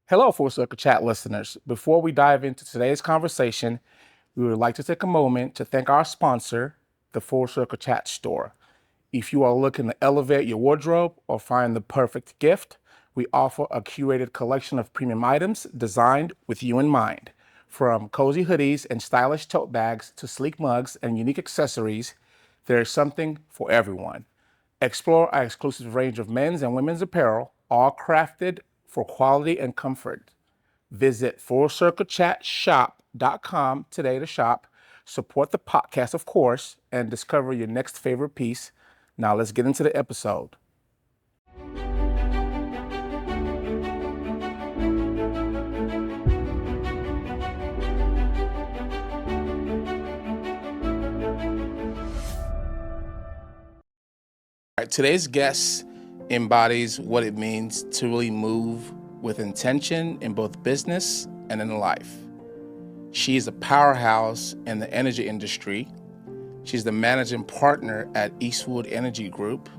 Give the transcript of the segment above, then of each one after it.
Hello, Full Circle Chat listeners. Before we dive into today's conversation, we would like to take a moment to thank our sponsor, the Full Circle Chat store. If you are looking to elevate your wardrobe or find the perfect gift, we offer a curated collection of premium items designed with you in mind. From cozy hoodies and stylish tote bags to sleek mugs and unique accessories, there is something for everyone. Explore our exclusive range of men's and women's apparel, all crafted for quality and comfort. Visit fullcirclechatshop.com today to shop. Support the podcast, of course, and discover your next favorite piece. Now let's get into the episode. All right, today's guest embodies what it means to really move with intention in both business and in life. She is a powerhouse in the energy industry. She's the managing partner at Eastwood Energy Group,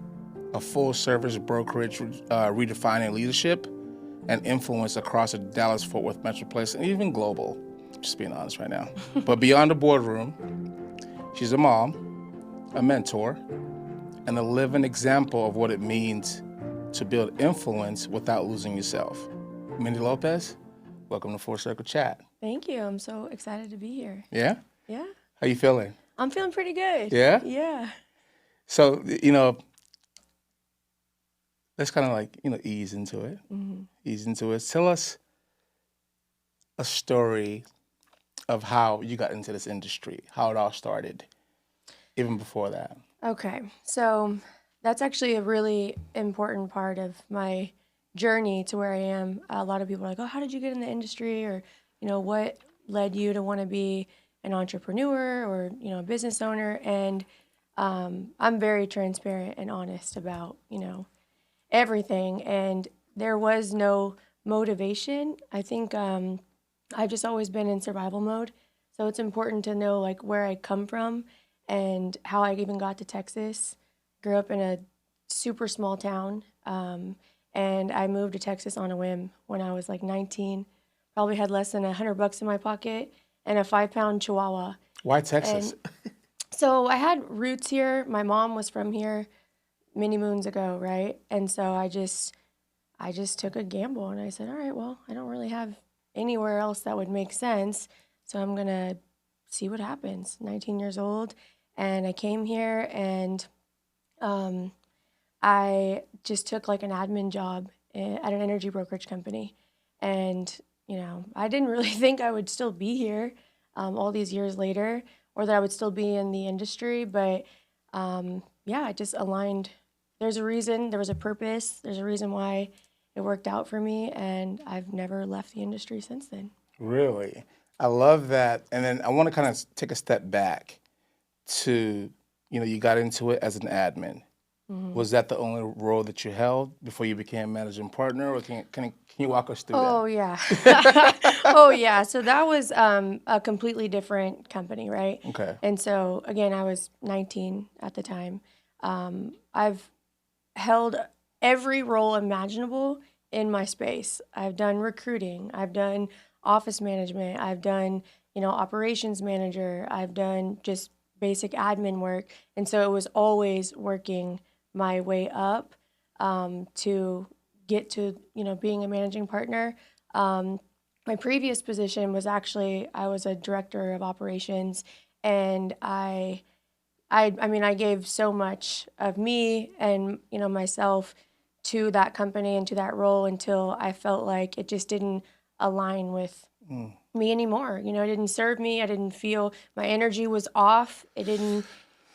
a full-service brokerage redefining leadership and influence across the Dallas-Fort Worth metroplex and even global, just being honest right now. But beyond the boardroom, she's a mom, a mentor, and a living example of what it means to build influence without losing yourself. Mindy Lopez, welcome to Full Circle Chat. Thank you. I'm so excited to be here. Yeah? Yeah. How you feeling? I'm feeling pretty good. Yeah? Yeah. So, let's kind of ease into it. Mm-hmm. Ease into it. Tell us a story of how you got into this industry, how it all started, even before that. Okay. So that's actually a really important part of my journey to where I am. A lot of people are like, oh, how did you get in the industry? Or, what led you to want to be an entrepreneur or, a business owner? And I'm very transparent and honest about, everything. And there was no motivation. I think I've just always been in survival mode. So it's important to know like where I come from and how I even got to Texas. Grew up in a super small town, and I moved to Texas on a whim when I was like 19. Probably had less than $100 in my pocket and a 5-pound Chihuahua. Why Texas? And so I had roots here. My mom was from here many moons ago, right? And so I just took a gamble and I said, all right, well, I don't really have anywhere else that would make sense, so I'm gonna see what happens. 19 years old. And I came here and I just took like an admin job at an energy brokerage company. And, I didn't really think I would still be here all these years later or that I would still be in the industry. But it just aligned. There's a reason, there was a purpose, there's a reason why it worked out for me. And I've never left the industry since then. Really? I love that. And then I want to kind of take a step back to, you got into it as an admin. Mm-hmm. Was that the only role that you held before you became managing partner, or can you walk us through that? Oh, yeah. Oh, yeah. So that was a completely different company, right? Okay. And so, again, I was 19 at the time. I've held every role imaginable in my space. I've done recruiting. I've done office management. I've done, operations manager. I've done just basic admin work. And so it was always working my way up to get to, being a managing partner. My previous position was actually, I was a director of operations, and I gave so much of me and, myself to that company and to that role until I felt like it just didn't align with me anymore. It didn't serve me. I didn't feel my energy was off. It didn't.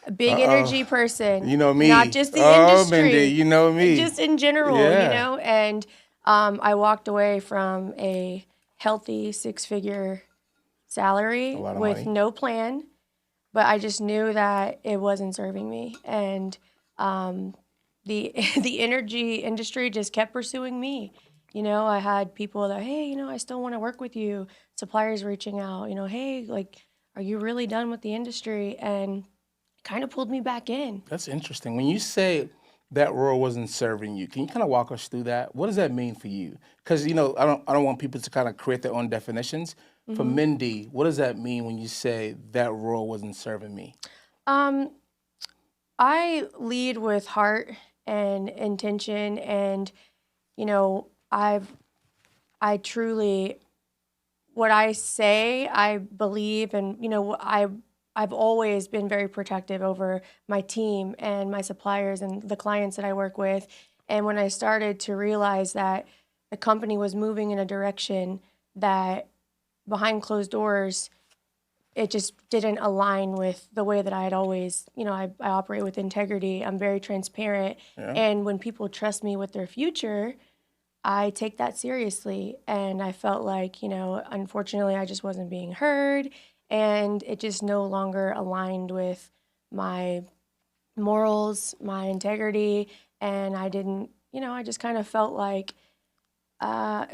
A big energy person. You know me. Not just the industry. Mindy, you know me. Just in general, Yeah. And I walked away from a healthy 6-figure salary with money. no plan, but I just knew that it wasn't serving me. And the energy industry just kept pursuing me. I had people that, hey, I still want to work with you. Suppliers reaching out, hey, like, are you really done with the industry? And kind of pulled me back in. That's interesting. When you say that role wasn't serving you. Can you kind of walk us through that? What does that mean for you? Because, you know, I don't want people to kind of create their own definitions. For Mindy, what does that mean when you say that role wasn't serving me? Um, I lead with heart and intention, and you know, I truly, what I say, I believe, and you know, I've always been very protective over my team and my suppliers and the clients that I work with. And when I started to realize that the company was moving in a direction that behind closed doors, it just didn't align with the way that I had always, you know, I operate with integrity. I'm very transparent. Yeah. And when people trust me with their future, I take that seriously. And I felt like, you know, unfortunately, I just wasn't being heard. And it just no longer aligned with my morals, my integrity. And I didn't, you know, I just kind of felt like, uh,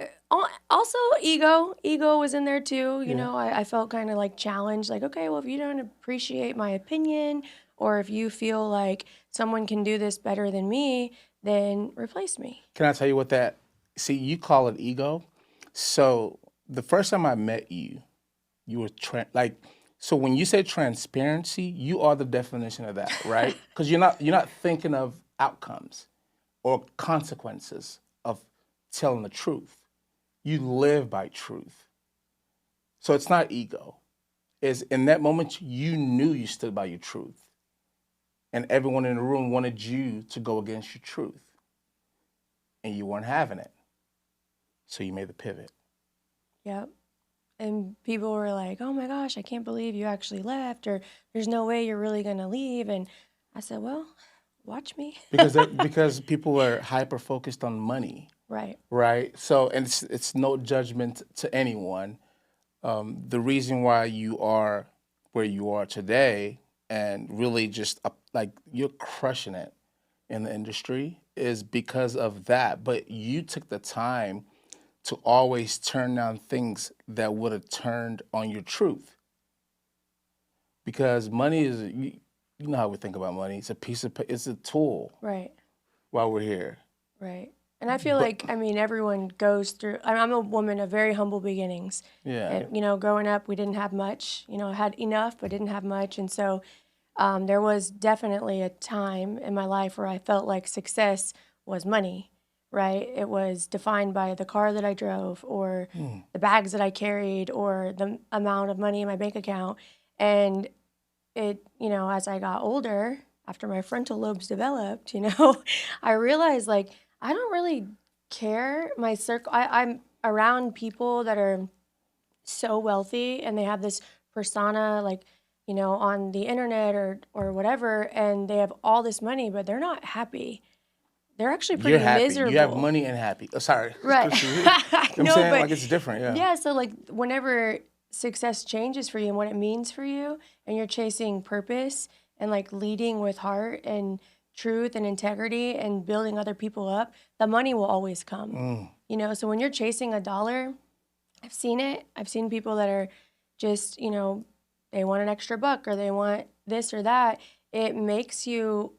also ego was in there too. You know, I felt kind of like challenged, like, okay, well, if you don't appreciate my opinion, or if you feel like someone can do this better than me, then replace me. Can I tell you what that, see, you call it ego. So the first time I met you, you were so when you say transparency, you are the definition of that, right? Because you're not thinking of outcomes or consequences of telling the truth. You live by truth. So it's not ego. Is in that moment you knew you stood by your truth. And everyone in the room wanted you to go against your truth. And you weren't having it. So you made the pivot. Yep. And people were like, oh my gosh, I can't believe you actually left, or there's no way you're really going to leave. And I said, well, watch me. Because people are hyper focused on money. Right. Right. So, and it's no judgment to anyone. The reason why you are where you are today and really just like you're crushing it in the industry is because of that. But you took the time to always turn down things that would have turned on your truth. Because money is, you know how we think about money. It's a it's a tool. Right. While we're here. Right. And I feel like, I mean, everyone goes through, I'm a woman of very humble beginnings. Yeah. And, you know, growing up, we didn't have much, you know, I had enough, but didn't have much. And so there was definitely a time in my life where I felt like success was money, right? It was defined by the car that I drove or the bags that I carried or the amount of money in my bank account. And it, you know, as I got older, after my frontal lobes developed, you know, I realized like, I don't really care. My circle, I'm around people that are so wealthy and they have this persona like, you know, on the internet or whatever, and they have all this money, but they're not happy. They're actually pretty You're happy. miserable. You have money and happy. Oh, sorry. Right. I'm No, saying but like it's different, yeah. yeah, so like whenever success changes for you and what it means for you, and you're chasing purpose and like leading with heart and truth and integrity and building other people up, the money will always come. You know, so when you're chasing a dollar, I've seen it. I've seen people that are just, you know, they want an extra buck or they want this or that. It makes you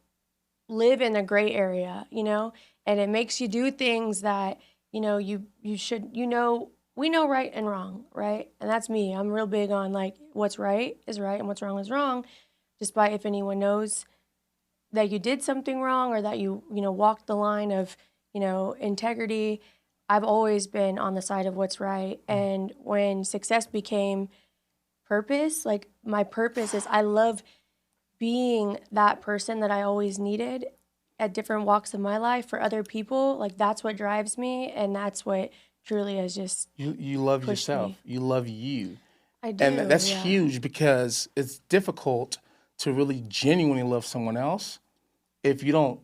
live in a gray area, you know, and it makes you do things that, you know, you should, you know, we know right and wrong, right? And that's me. I'm real big on like what's right is right and what's wrong is wrong, despite if anyone knows that you did something wrong or that you know, walked the line of, you know, integrity. I've always been on the side of what's right. And when success became purpose, like my purpose is I love being that person that I always needed at different walks of my life for other people. Like that's what drives me, and that's what truly has just you love pushed yourself. me. You love you. I do, And that's yeah. huge because it's difficult to really genuinely love someone else if you don't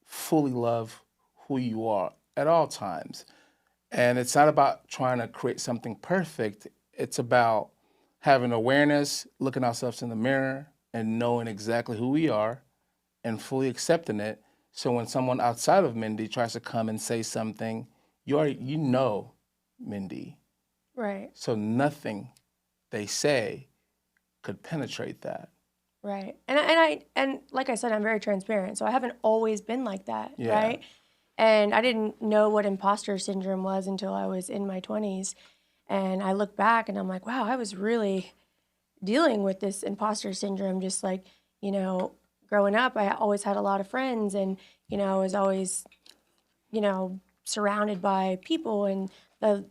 fully love who you are at all times. And it's not about trying to create something perfect. It's about having awareness, looking ourselves in the mirror, and knowing exactly who we are and fully accepting it. So when someone outside of Mindy tries to come and say something, you know Mindy. Right. So nothing they say could penetrate that. Right. And like I said, I'm very transparent. So I haven't always been like that, Yeah. right? And I didn't know what imposter syndrome was until I was in my 20s. And I look back and I'm like, wow, I was really dealing with this imposter syndrome just like, growing up. I always had a lot of friends and, I was always, surrounded by people and the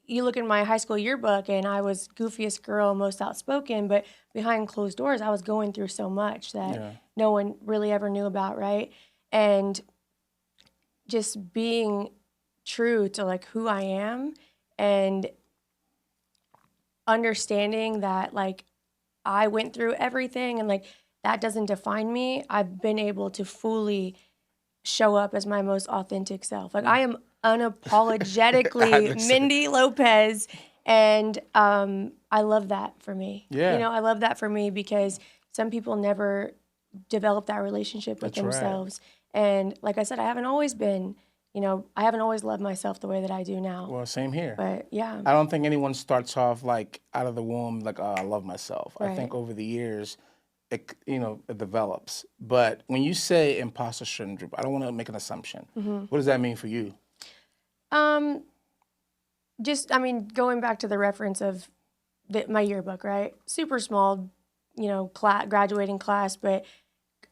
you look in my high school yearbook and I was goofiest girl, most outspoken, but behind closed doors, I was going through so much that Yeah. no one really ever knew about, right? And just being true to like who I am and understanding that like I went through everything and like that doesn't define me. I've been able to fully show up as my most authentic self. Like I am unapologetically Mindy Lopez, and I love that for me. Yeah. I love that for me because some people never develop that relationship with That's right. themselves. And like I said, I haven't always been, I haven't always loved myself the way that I do now. Well, same here. But yeah, I don't think anyone starts off like out of the womb like, oh, I love myself. I right. think over the years, it develops. But when you say imposter syndrome, I don't want to make an assumption. What does that mean for you? Just, I mean, going back to the reference of my yearbook, right? Super small, graduating class, but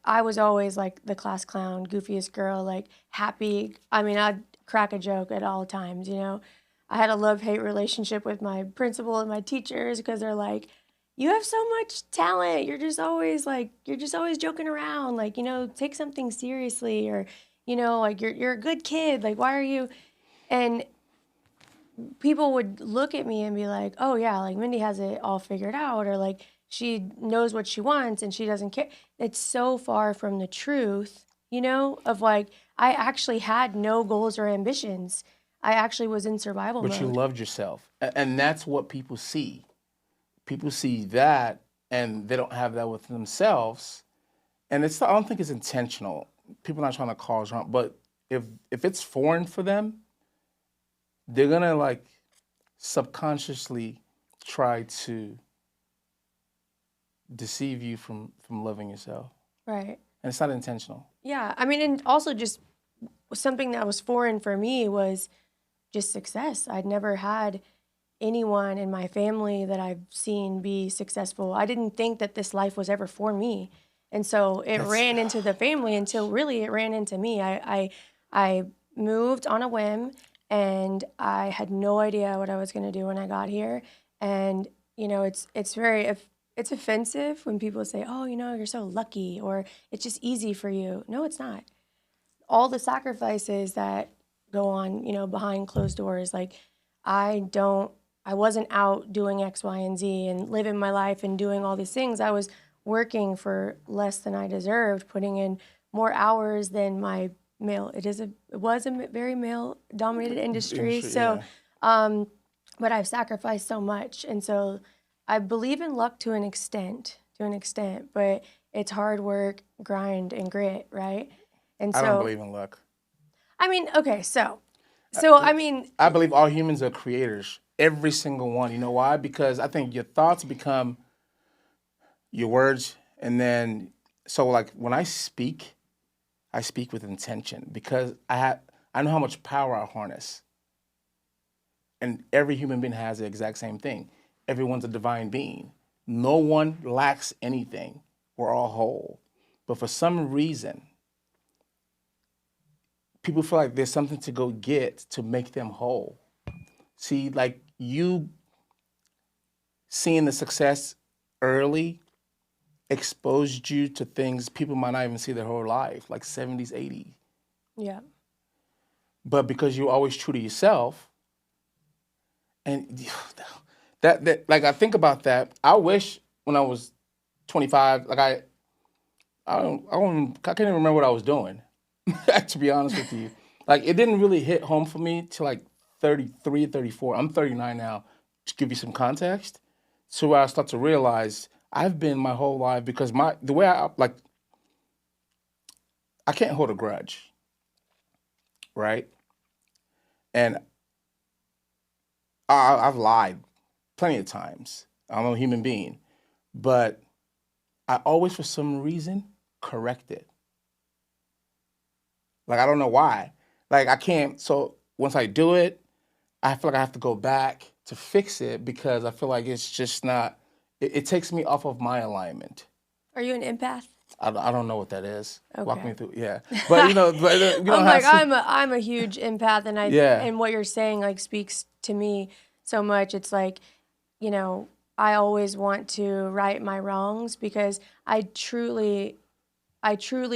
I was always like the class clown, goofiest girl, like happy. I mean, I'd crack a joke at all times, I had a love-hate relationship with my principal and my teachers because they're like, you have so much talent. You're just always joking around. Like, take something seriously or, like you're a good kid. Like, why are you? And people would look at me and be like, oh yeah, like Mindy has it all figured out or like she knows what she wants and she doesn't care. It's so far from the truth, of like I actually had no goals or ambitions. I actually was in survival But mode. you loved yourself. And that's what people see. People see that and they don't have that with themselves. And I don't think it's intentional. People are not trying to cause harm. But if it's foreign for them, they're gonna like subconsciously try to deceive you from loving yourself. Right. And it's not intentional. Yeah. I mean, and also just something that was foreign for me was just success. I'd never had anyone in my family that I've seen be successful. I didn't think that this life was ever for me. And so it ran into the family until really it ran into me. I moved on a whim and I had no idea what I was going to do when I got here. And, it's offensive when people say, oh, you're so lucky or it's just easy for you. No, it's not. All the sacrifices that go on, behind closed doors, like I wasn't out doing X, Y, and Z and living my life and doing all these things. I was working for less than I deserved, putting in more hours than my male. It was a very male dominated industry. So, yeah. But I've sacrificed so much. And so I believe in luck to an extent, but it's hard work, grind, and grit, right? And I so don't believe in luck. I mean, okay, I mean, I believe all humans are creators. Every single one. You know why? Because I think your thoughts become your words. And then, so like when I speak with intention because I know how much power I harness. And every human being has the exact same thing. Everyone's a divine being. No one lacks anything. We're all whole. But for some reason, people feel like there's something to go get to make them whole. See, like you seeing the success early exposed you to things people might not even see their whole life, like 70s, 80s. yeah. But because you're always true to yourself, and that like I think about that, I wish when I was 25, like I can't even remember what I was doing, to be honest with you. Like it didn't really hit home for me till like 33, 34. I'm 39 now, to give you some context. So where I start to realize I've been my whole life because the way I can't hold a grudge, right? And I've lied plenty of times. I'm a human being, but I always, for some reason, correct it. Like, I don't know why. Like, I can't. So once I do it, I feel like I have to go back to fix it because I feel like it's just not, it takes me off of my alignment. Are you an empath? I don't know what that is. Walk me Okay. through. Yeah. But, you don't I'm have like, to. I'm a huge empath, and Yeah. and what you're saying like speaks to me so much. It's like, you know, I always want to right my wrongs because I truly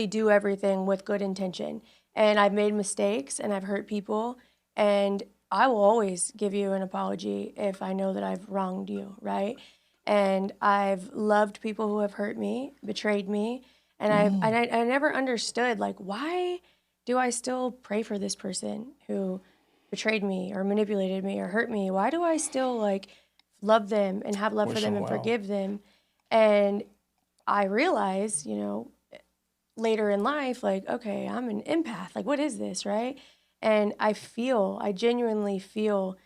do everything with good intention. And I've made mistakes and I've hurt people, and I will always give you an apology if I know that I've wronged you, right? And I've loved people who have hurt me, betrayed me, and I never understood, like, why do I still pray for this person who betrayed me or manipulated me or hurt me? Why do I still like love them and have love for Wish them them and well. forgive them? And I realize, later in life, like, okay, I'm an empath. Like, what is this, right? And I genuinely feel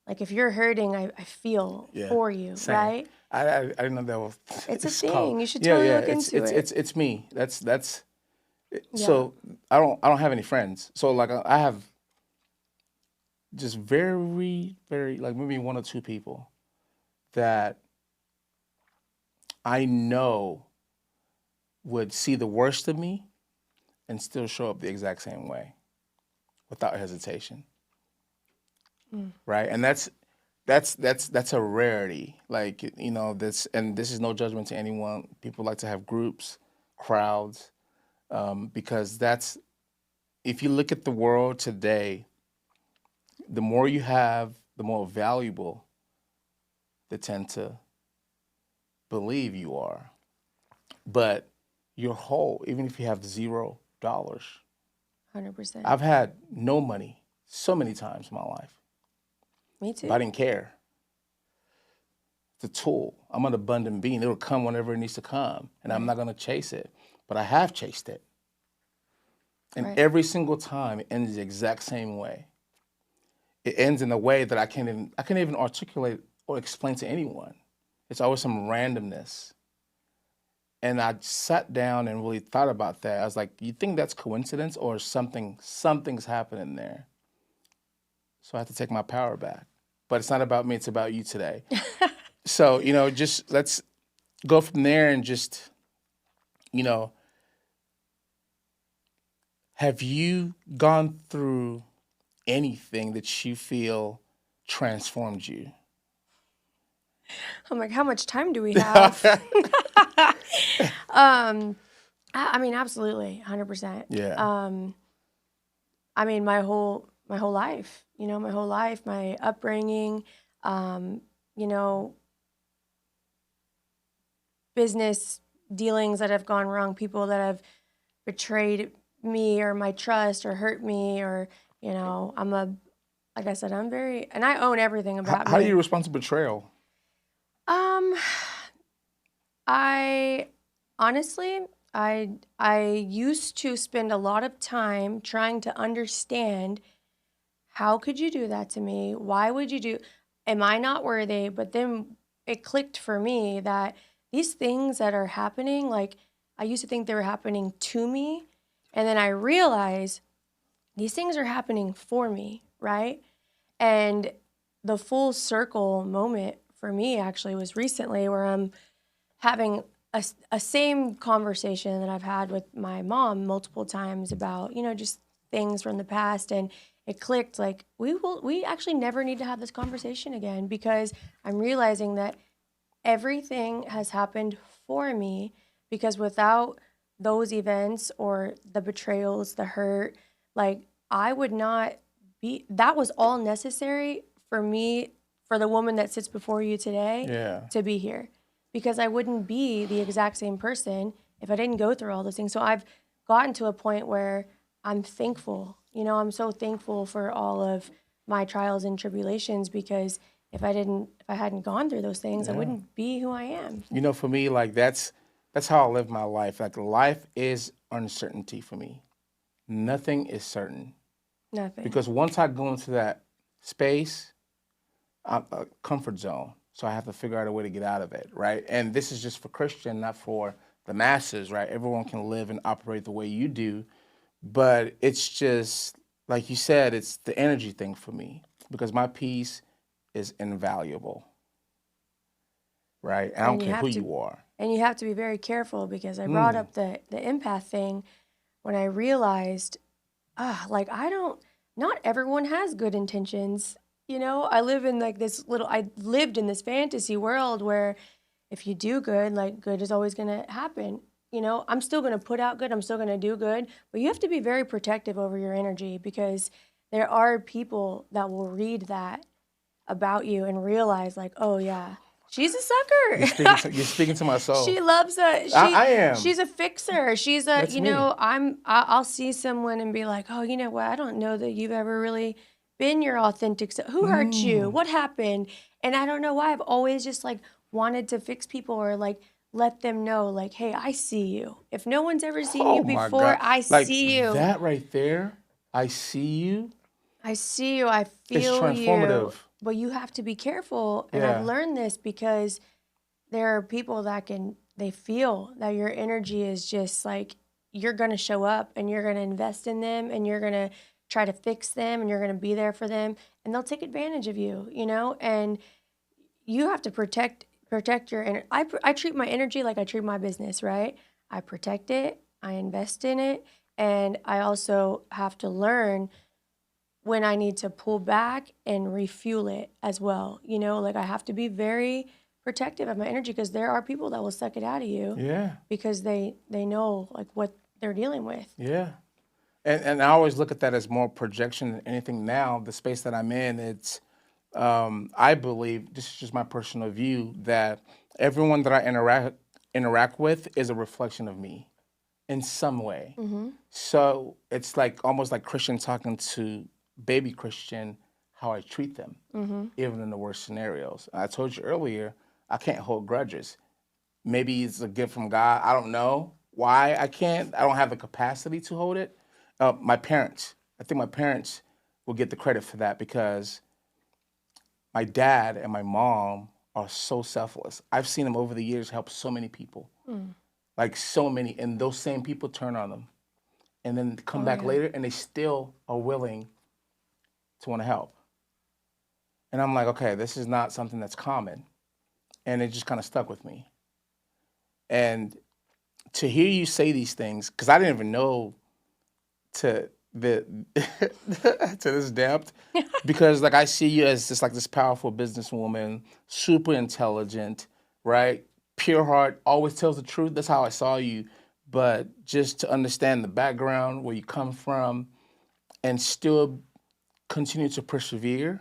like if you're hurting, I feel Yeah. for you, Same. right? I didn't know that was. It's a called. thing. You should Yeah, totally yeah. look into it. It's me. That's. Yeah. So I don't have any friends. So like I have just very, very, like maybe one or two people that I know would see the worst of me and still show up the exact same way without hesitation. Right? And that's a rarity. Like, this is no judgment to anyone. People like to have groups, crowds, because if you look at the world today, the more you have, the more valuable they tend to believe you are. But you're whole, even if you have $0. 100%. I've had no money so many times in my life, Me but I too. didn't care. It's a tool. I'm an abundant being. It'll come whenever it needs to come, and I'm Right. not going to chase it. But I have chased it. And Right. every single time, it ends the exact same way. It ends in a way that I can't even articulate or explain to anyone. It's always some randomness. And I sat down and really thought about that. I was like, you think that's coincidence or something's happening there? So I have to take my power back. But it's not about me, it's about you today. So, just let's go from there and just, you know, have you gone through anything that you feel transformed you? I'm like, how much time do we have? I mean, absolutely, 100%. Yeah. I mean, my whole life, my whole life, my upbringing, um, you know, business dealings that have gone wrong, people that have betrayed me or my trust or hurt me, or, like I said, I'm very, and I own everything about How do you me. respond to betrayal? Um, I honestly, I used to spend a lot of time trying to understand, how could you do that to me? Why would you do? Am I not worthy? But then it clicked for me that these things that are happening, like, I used to think they were happening to me, and then I realized these things are happening for me, right? And the full circle moment for me actually was recently, where I'm having a same conversation that I've had with my mom multiple times about, just things from the past. And it clicked, like, we actually never need to have this conversation again, because I'm realizing that everything has happened for me, because without those events or the betrayals, the hurt, like, I would not be, that was all necessary for me, for the woman that sits before you today, Yeah. to be here, because I wouldn't be the exact same person if I didn't go through all those things. So I've gotten to a point where I'm thankful. I'm so thankful for all of my trials and tribulations, because if I hadn't gone through those things, I Yeah. wouldn't be who I am. For me, like that's how I live my life. Like life is uncertainty for me. Nothing is certain. Nothing. Because once I go into that space, I'm a comfort zone. So I have to figure out a way to get out of it, right? And this is just for Christian, not for the masses, right? Everyone can live and operate the way you do, but it's just like you said, it's the energy thing for me because my peace is invaluable, right? I don't And you care who have to you are. and you have to be very careful because I brought up the empath thing when I realized, like not everyone has good intentions. You know, I lived in this fantasy world where if you do good, like good is always going to happen. You know, I'm still going to put out good, I'm still going to do good, but you have to be very protective over your energy because there are people that will read that about you and realize like, oh yeah, she's a sucker. You're speaking to my soul. She loves I am. she's a fixer. She's a, That's you me. know, I'll see someone and be like, oh, you know what? I don't know that you've ever really been your authentic self. Who hurt you? What happened? And I don't know why I've always just like wanted to fix people or like let them know like, hey, I see you. If no one's ever seen you Oh my before, God. I Like see you. that right there, I see you. I see you, I It's feel you. transformative. But you have to be careful. And I've Yeah. learned this because there are people that they feel that your energy is just like, you're going to show up and you're going to invest in them and you're going to try to fix them and you're going to be there for them and they'll take advantage of you, you know? And you have to protect your energy. I treat my energy like I treat my business, right? I protect it, I invest in it, and I also have to learn when I need to pull back and refuel it as well. You know, like I have to be very protective of my energy because there are people that will suck it out of you Yeah. because they know like what they're dealing with. Yeah. And I always look at that as more projection than anything now. The space that I'm in, it's, I believe, this is just my personal view, that everyone that I interact with is a reflection of me in some way. So it's like almost like Christian talking to baby Christian, how I treat them, even in the worst scenarios. I told you earlier, I can't hold grudges. Maybe it's a gift from God. I don't know why I can't. I don't have the capacity to hold it. My parents, I think my parents will get the credit for that because my dad and my mom are so selfless. I've seen them over the years help so many people, like so many, and those same people turn on them and then come back later and they still are willing to want to help. And I'm like, okay, this is not something that's common. And it just kind of stuck with me. And to hear you say these things, because I didn't even know to the to this depth, because like I see you as just like this powerful businesswoman, super intelligent, right? Pure heart, always tells the truth. That's how I saw you. But just to understand the background, where you come from, and still continue to persevere,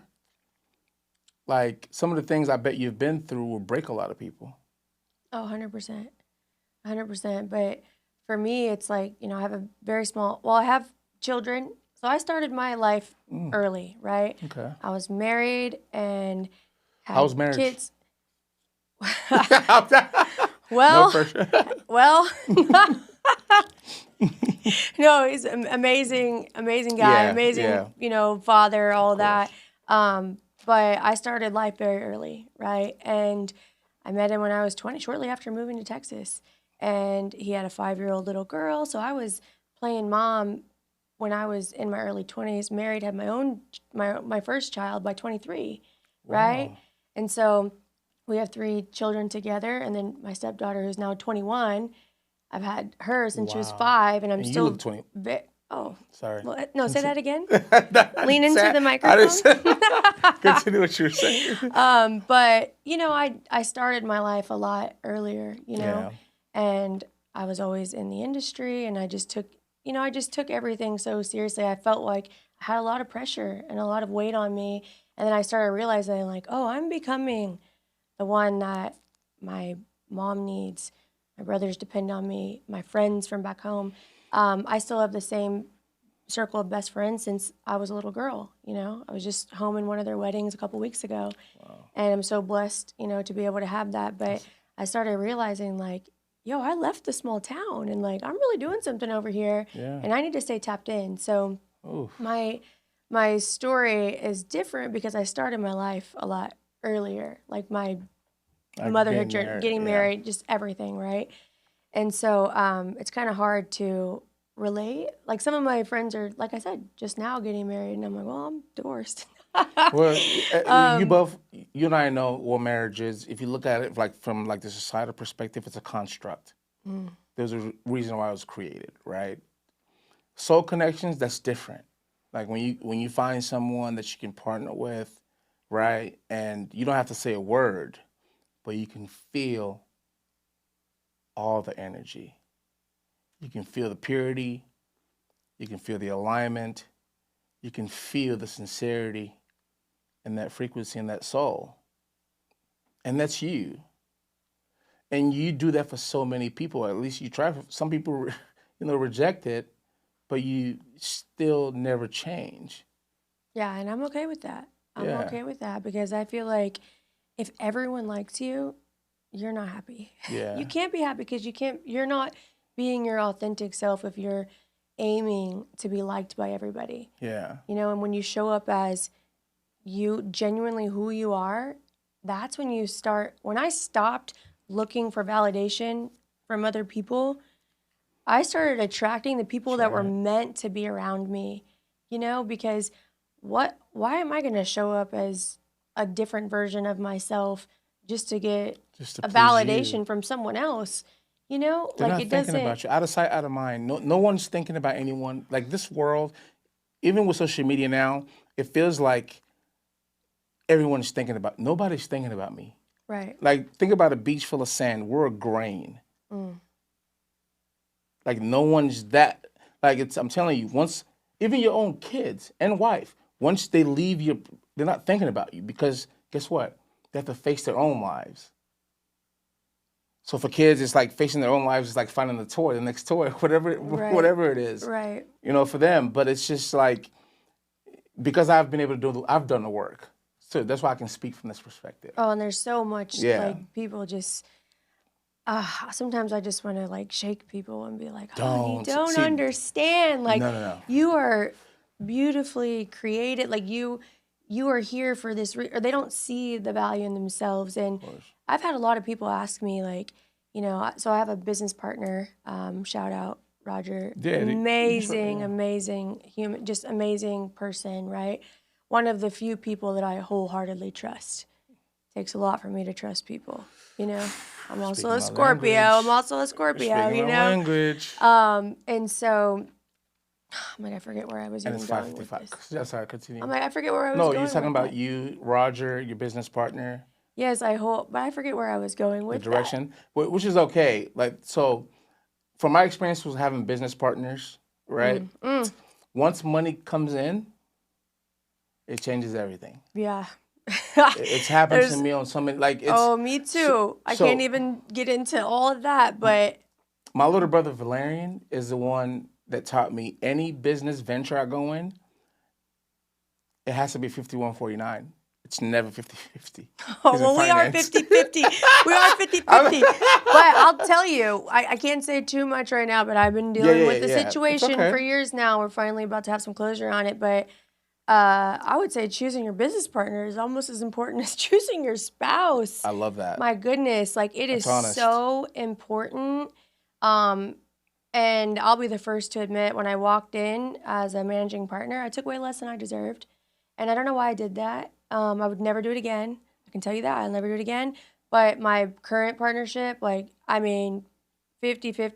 like some of the things I bet you've been through will break a lot of people. Oh, 100%. 100%. But for me, it's like, you know, I have a very I have children. So I started my life early, right? Okay. I was married and How's had marriage? kids. No Well, pressure. well, no, he's an amazing guy, Yeah, amazing, yeah. you know, father, all that. course. But I started life very early, right? And I met him when I was 20, shortly after moving to Texas. And he had a 5-year-old little girl. So I was playing mom when I was in my early 20s, married, had my first child by 23, right? Wow. And so we have 3 children together. And then my stepdaughter, who's now 21, I've had her since she was Wow. 5, and I'm And you still. look 20. Oh, Sorry. well, no, say that again. I Lean didn't into say- the I didn't say- microphone. Continue what you were saying. But you know, I started my life a lot earlier, you know, and I was always in the industry, and I just took everything so seriously. I felt like I had a lot of pressure and a lot of weight on me, and then I started realizing like, oh, I'm becoming the one that my mom needs. My brothers depend on me. My friends from back home. I still have the same circle of best friends since I was a little girl. You know, I was just home in one of their weddings a couple weeks ago, and I'm so blessed, you know, to be able to have that. But I started realizing like, yo, I left the small town, and like I'm really doing something over here, and I need to stay tapped in. So my story is different because I started my life a lot earlier, like my motherhood journey, getting married, just everything, right? And so it's kind of hard to relate. Like some of my friends are, like I said, just now getting married, and I'm like, well, I'm divorced. Well, Um, you and I know what marriage is. If you look at it like from like the societal perspective, it's a construct. mm, There's a reason why it was created, right? Soul connections, that's different. Like when you find someone that you can partner with, right? And you don't have to say a word, but you can feel all the energy. You can feel the purity, you can feel the alignment, you can feel the sincerity and that frequency and that soul. And that's you. And you do that for so many people. At least you try. Some people, reject it, but you still never change. yeah, and I'm okay with that. I'm Yeah, okay with that because I feel like if everyone likes you, you're not happy. You yeah, can't be happy because you're not being your authentic self if you're aiming to be liked by everybody. yeah. And when you show up as you genuinely who you are, that's when when I stopped looking for validation from other people, I started attracting the people That's that were right. meant to be around me, because why am I going to show up as a different version of myself just to get Just to a please you. validation from someone else? They're Like not it thinking doesn't, about you. Out of sight, out of mind. No one's thinking about anyone. Like this world, even with social media now, it feels like everyone's thinking about. Nobody's thinking about me. right. Like think about a beach full of sand. We're a grain. Mm, Like no one's that. Like I'm telling you, once even your own kids and wife, once they leave you, they're not thinking about you because guess what? They have to face their own lives. So for kids, it's like facing their own lives. It's like finding the toy, the next toy, whatever, right. whatever it is, Right. for them. But it's just like because I've been able to I've done the work. So that's why I can speak from this perspective. Oh, and there's so much Yeah. like people just sometimes I just want to like shake people and be like, oh, you Don't don't see. understand. Like No. you are beautifully created. Like you are here for this, or they don't see the value in themselves. And Of course. I've had a lot of people ask me like, so I have a business partner, shout out Roger, Yeah. amazing, Yeah. amazing human, just amazing person, right? One of the few people that I wholeheartedly trust. Takes a lot for me to trust people, I'm also Speaking a my Scorpio. I'm language. also a Scorpio, Speaking my language. And so I'm like, I forget where I was And it's even going with 5:55. this. That's how I continue. I'm like, I forget where I was No, you're going talking with about that. you, Roger, your business partner, Yes, but I forget where I was going the with that. direction, which is okay. Like, so from my experience was having business partners, right? Once money comes in, it changes everything. Yeah. It's happened to There's, me on so many, like, oh, me too. I can't so even get into all of that, but my little brother Valerian is the one that taught me any business venture I go in, it has to be 51-49. It's never 50-50. oh, He's in well, we are finance. 50-50. We are 50-50. But I'll tell you, I can't say too much right now, but I've been dealing with the Yeah. It's situation for okay. years now. We're finally about to have some closure on it. But I would say choosing your business partner is almost as important as choosing your spouse. I love that. My goodness, like it is That's honest. so important. And I'll be the first to admit when I walked in as a managing partner, I took way less than I deserved. And I don't know why I did that. I would never do it again. I can tell you that. I'll never do it again. But my current partnership, 50-50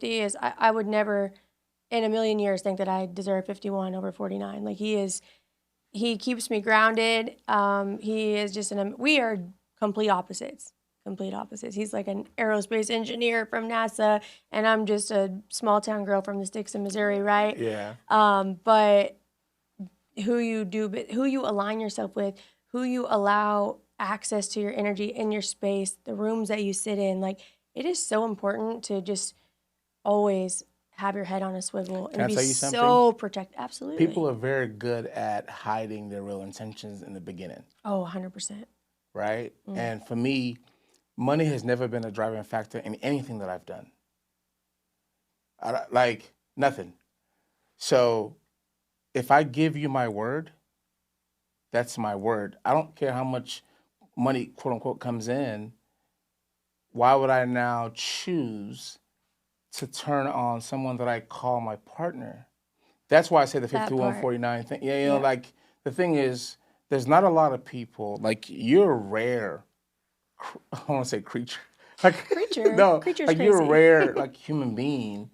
is, I would never in a million years think that I deserve 51 over 49. Like he keeps me grounded. He is just we are complete opposites. Complete opposites. He's like an aerospace engineer from NASA, and I'm just a small town girl from the sticks of Missouri, right? Yeah. But who you align yourself with, who you allow access to your energy in your space, the rooms that you sit in, like it is so important to just always have your head on a swivel Can and I be tell you something? so protected. Absolutely. People are very good at hiding their real intentions in the beginning, Oh, 100%. right? And for me, money has never been a driving factor in anything that I've done. Like nothing. So if I give you my word, that's my word. I don't care how much money, quote unquote, comes in. Why would I now choose to turn on someone that I call my partner. That's why I say the That 5149 thing. Yeah, Yeah. like the thing is, there's not a lot of people, like you're a rare, I want to say creature. Like, Creature. no, Creature's like you're a crazy. rare, like human being.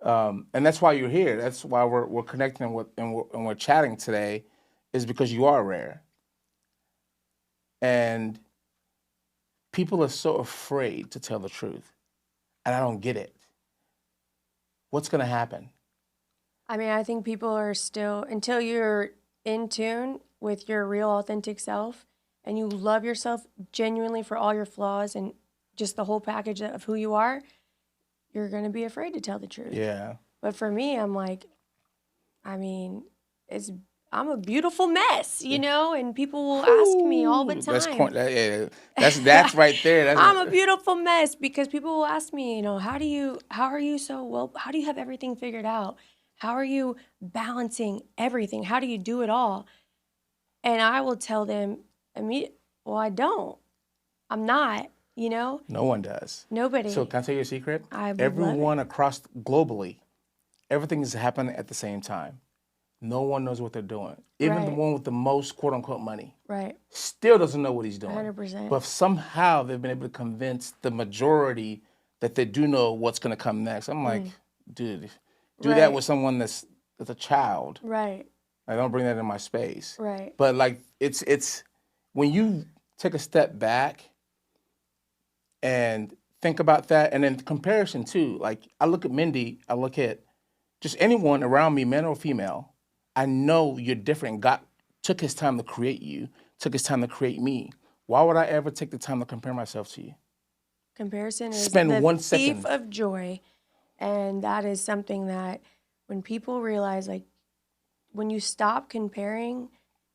And that's why you're here. That's why we're connecting with and we're chatting today, is because you are rare. And people are so afraid to tell the truth. And I don't get it. What's going to happen? I mean, I think people are still, until you're in tune with your real authentic self and you love yourself genuinely for all your flaws and just the whole package of who you are, you're going to be afraid to tell the truth. Yeah. But for me, I'm like, I mean, I'm a beautiful mess, you know, and people will ask me all the time. That's right there. I'm a beautiful mess because people will ask me, you know, how do you have everything figured out? How are you balancing everything? How do you do it all? And I will tell them immediately, well, I don't. I'm not, you know? No one does. Nobody. So can I tell you a secret? I would Everyone love it. across globally, everything is happening at the same time. No one knows what they're doing. Even the Right. one with the most quote unquote money Right. still doesn't know what he's doing. 100%. But somehow they've been able to convince the majority that they do know what's going to come next. I'm like, dude, do that Right. with someone that's a child. Right. I don't bring that in my space. Right. But like it's when you take a step back and think about that, and then comparison too. Like I look at Mindy, I look at just anyone around me, man or female. I know you're different. God took his time to create you, took his time to create me. Why would I ever take the time to compare myself to you? Comparison is Spend the 1 thief second. of joy. And that is something that when people realize, like, when you stop comparing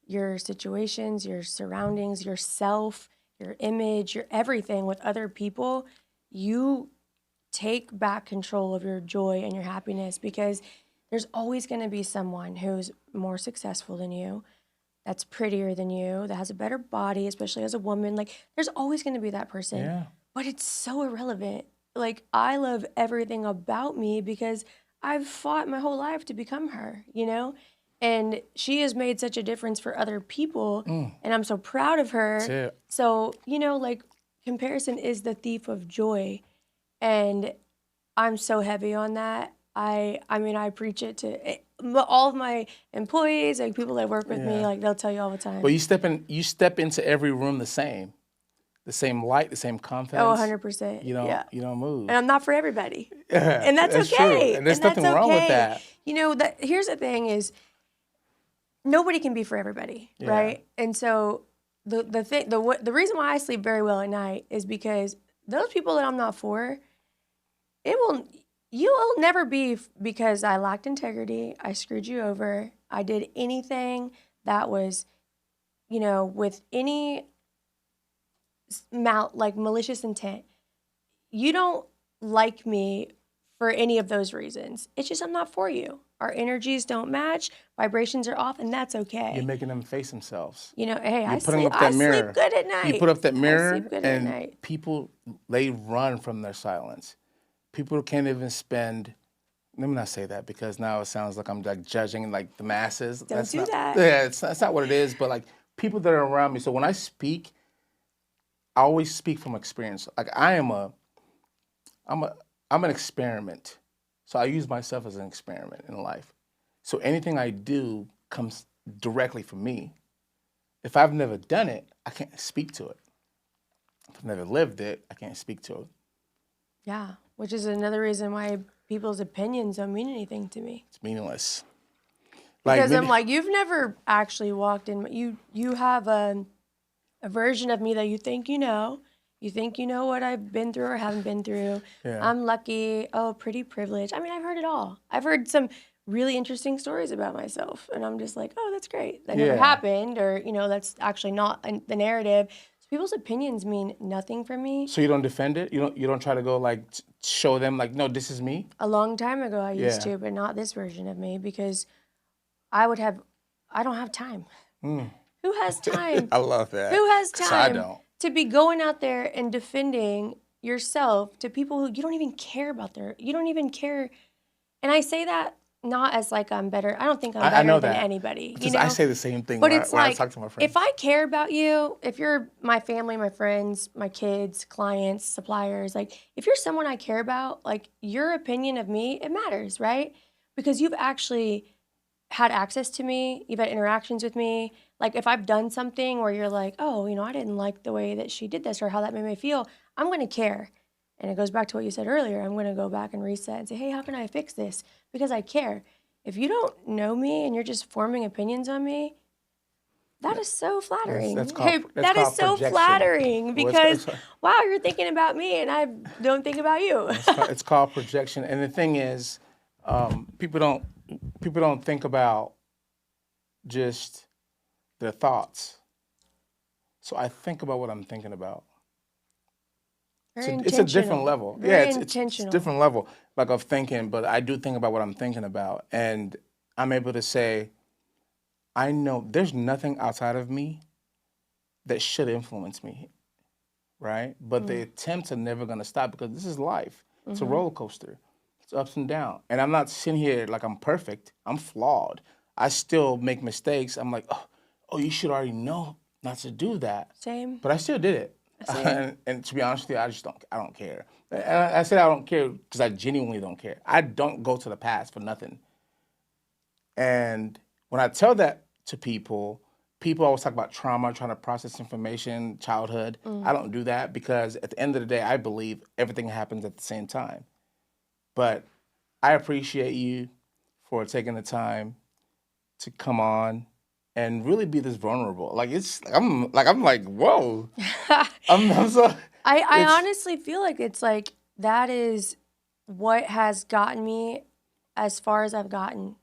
your situations, your surroundings, yourself, your image, your everything with other people, you take back control of your joy and your happiness, because there's always going to be someone who's more successful than you, that's prettier than you, that has a better body, especially as a woman. Like, there's always going to be that person. Yeah. But it's so irrelevant. Like, I love everything about me because I've fought my whole life to become her, you know? And she has made such a difference for other people, and I'm so proud of her. That's it. So, you know, like, comparison is the thief of joy. And I'm so heavy on that. I mean, I preach it to all of my employees, like people that work with me, like they'll tell you all the time. But you step into every room the same light, the same confidence. Oh, 100%. You don't move. And I'm not for everybody. And that's okay. True. And there's nothing wrong with that. You know, here's the thing is, nobody can be for everybody, right? And so the reason why I sleep very well at night is because those people that I'm not for, you will never be because I lacked integrity, I screwed you over, I did anything that was, you know, with any malicious intent. You don't like me for any of those reasons. It's just I'm not for you. Our energies don't match, vibrations are off, and that's okay. You're making them face themselves. You know, hey, I putting sleep, up that I mirror. sleep good at night. You put up that mirror, I sleep good at and night. people, they run from their silence. People can't even spend. Let me not say that, because now it sounds like I'm like judging like the masses. Don't do not, that. Yeah, that's not what it is. But like people that are around me. So when I speak, I always speak from experience. Like I'm an experiment. So I use myself as an experiment in life. So anything I do comes directly from me. If I've never done it, I can't speak to it. If I've never lived it, I can't speak to it. Yeah, which is another reason why people's opinions don't mean anything to me. It's meaningless. Because I'm like, you've never actually walked in. You have a version of me that you think you know. You think you know what I've been through or haven't been through. Yeah. I'm lucky. Oh, pretty privileged. I mean, I've heard it all. I've heard some really interesting stories about myself, and I'm just like, oh, that's great. That never happened, or you know, that's actually not the narrative. So people's opinions mean nothing for me. So you don't defend it? You don't try to go like show them like, no, this is me? A long time ago I used to, but not this version of me, because I don't have time. Who has time? I love that. Who has 'Cause time I don't. to be going out there and defending yourself to people who you don't even care about you don't even care. And I say that not as like I'm better. I don't think I'm I better know than that. anybody, Because I say the same thing But when it's when I like, talk to my friends. if I care about you, if you're my family, my friends, my kids, clients, suppliers, like if you're someone I care about, like your opinion of me, it matters, right? Because you've actually had access to me, you've had interactions with me. Like if I've done something where you're like, oh, I didn't like the way that she did this or how that made me feel, I'm going to care. And it goes back to what you said earlier. I'm going to go back and reset and say, hey, how can I fix this? Because I care. If you don't know me and you're just forming opinions on me, that is so flattering. That is called so projection. flattering Well, because, wow, you're thinking about me and I don't think about you. it's called projection. And the thing is, people don't think about just their thoughts. So I think about what I'm thinking about. Very It's a different intentional. level. Very It's intentional. different level like of thinking, but I do think about what I'm thinking about, and I'm able to say, I know there's nothing outside of me that should influence me, right? But the attempts are never going to stop because this is life. It's a roller coaster. It's ups and downs. And I'm not sitting here like I'm perfect. I'm flawed. I still make mistakes. I'm like, oh, you should already know not to do that. Same. But I still did it. Same. And to be honest with you, I don't care. And I said I don't care because I genuinely don't care. I don't go to the past for nothing. And when I tell that to people, people always talk about trauma, trying to process information, childhood. I don't do that because at the end of the day, I believe everything happens at the same time. But I appreciate you for taking the time to come on and really be this vulnerable. I'm like whoa. I'm so. I honestly feel like it's like that is what has gotten me as far as I've gotten,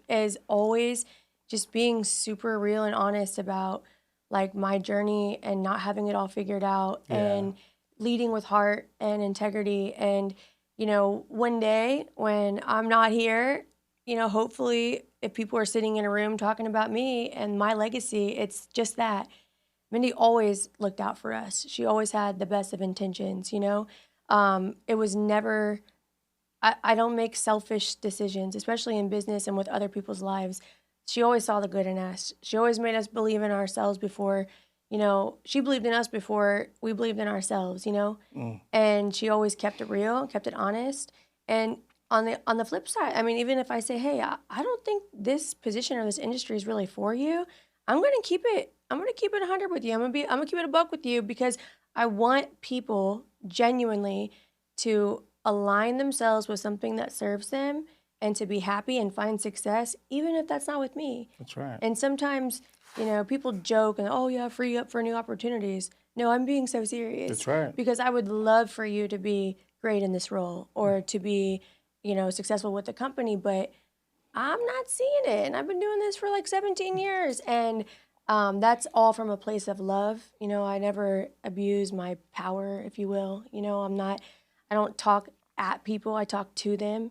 is always just being super real and honest about like my journey and not having it all figured out and leading with heart and integrity. And, one day when I'm not here, hopefully if people are sitting in a room talking about me and my legacy, it's just that. Mindy always looked out for us. She always had the best of intentions, It was never, I don't make selfish decisions, especially in business and with other people's lives. She always saw the good in us. She always made us believe in ourselves before, she believed in us before we believed in ourselves, And she always kept it real, kept it honest. And on the flip side, I mean, even if I say, hey, I don't think this position or this industry is really for you, I'm gonna keep it 100 with you. I'm gonna keep it a buck with you because I want people genuinely to align themselves with something that serves them and to be happy and find success, even if that's not with me. That's right. And sometimes, people joke and, oh yeah, free up for new opportunities. No, I'm being so serious. That's right. Because I would love for you to be great in this role or to be, successful with the company, but I'm not seeing it. And I've been doing this for like 17 years. And that's all from a place of love. I never abuse my power, if you will. I don't talk at people. I talk to them,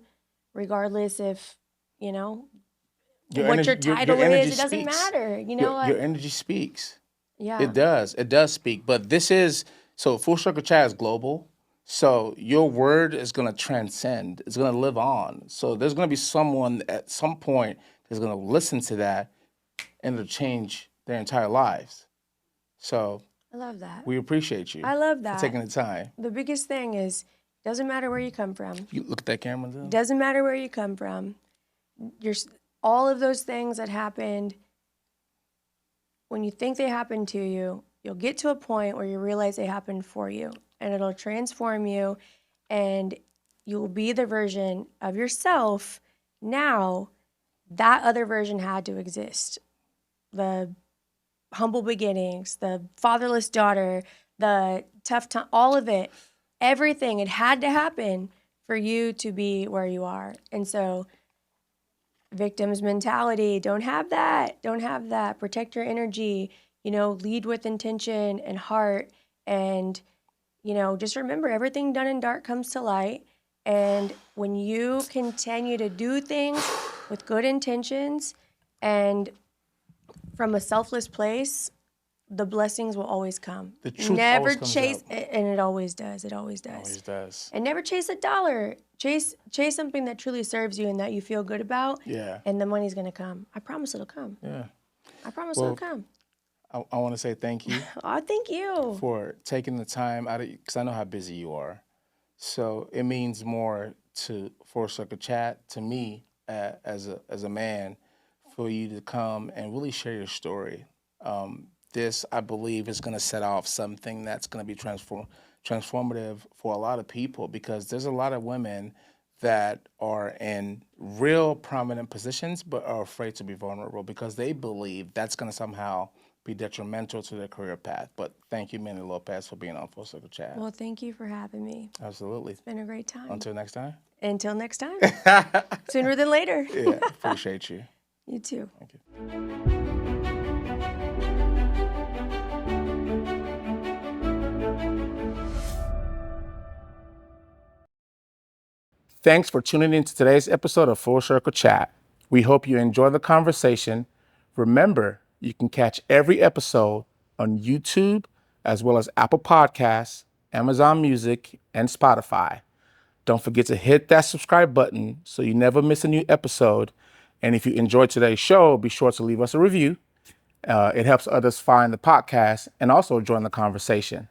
regardless if, what your title is. It doesn't matter. Your energy speaks. Yeah. It does. It does speak. But Full Circle Chat is global. So your word is going to transcend. It's going to live on. So there's going to be someone at some point that's going to listen to that and it'll change their entire lives. So I love that. we appreciate you. I love that. For taking the time. The biggest thing is, doesn't matter where you come from. You look at that camera, though. Doesn't matter where you come from. All of those things that happened, when you think they happened to you, you'll get to a point where you realize they happened for you. And it'll transform you, and you'll be the version of yourself now that other version had to exist. The humble beginnings, the fatherless daughter, the tough time, all of it, everything, it had to happen for you to be where you are. And so victim's mentality, don't have that. Protect your energy, lead with intention and heart. And, just remember, everything done in dark comes to light. And when you continue to do things with good intentions and from a selfless place, the blessings will always come. The truth never always comes chase, out. and it always does. It always does. Always does. And never chase a dollar. Chase something that truly serves you and that you feel good about. Yeah. And the money's gonna come. I promise it'll come. Yeah. I promise Well, it'll come. I want to say thank you Oh, thank you. for taking the time out of, because I know how busy you are. So it means more to Full Circle Chat, to me as a man, for you to come and really share your story. This, I believe, is going to set off something that's going to be transformative for a lot of people, because there's a lot of women that are in real prominent positions but are afraid to be vulnerable because they believe that's going to somehow be detrimental to their career path. But thank you, Mindy Lopez, for being on Full Circle Chat. Well, thank you for having me. Absolutely. It's been a great time. Until next time. Until next time. Sooner than later. Yeah, appreciate you. You too. Thank you. Thanks for tuning in to today's episode of Full Circle Chat. We hope you enjoy the conversation. Remember, you can catch every episode on YouTube, as well as Apple Podcasts, Amazon Music, and Spotify. Don't forget to hit that subscribe button so you never miss a new episode. And if you enjoyed today's show, be sure to leave us a review. It helps others find the podcast and also join the conversation.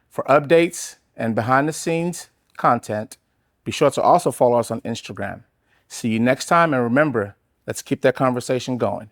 For updates and behind the scenes content, be sure to also follow us on Instagram. See you next time, and remember, let's keep that conversation going.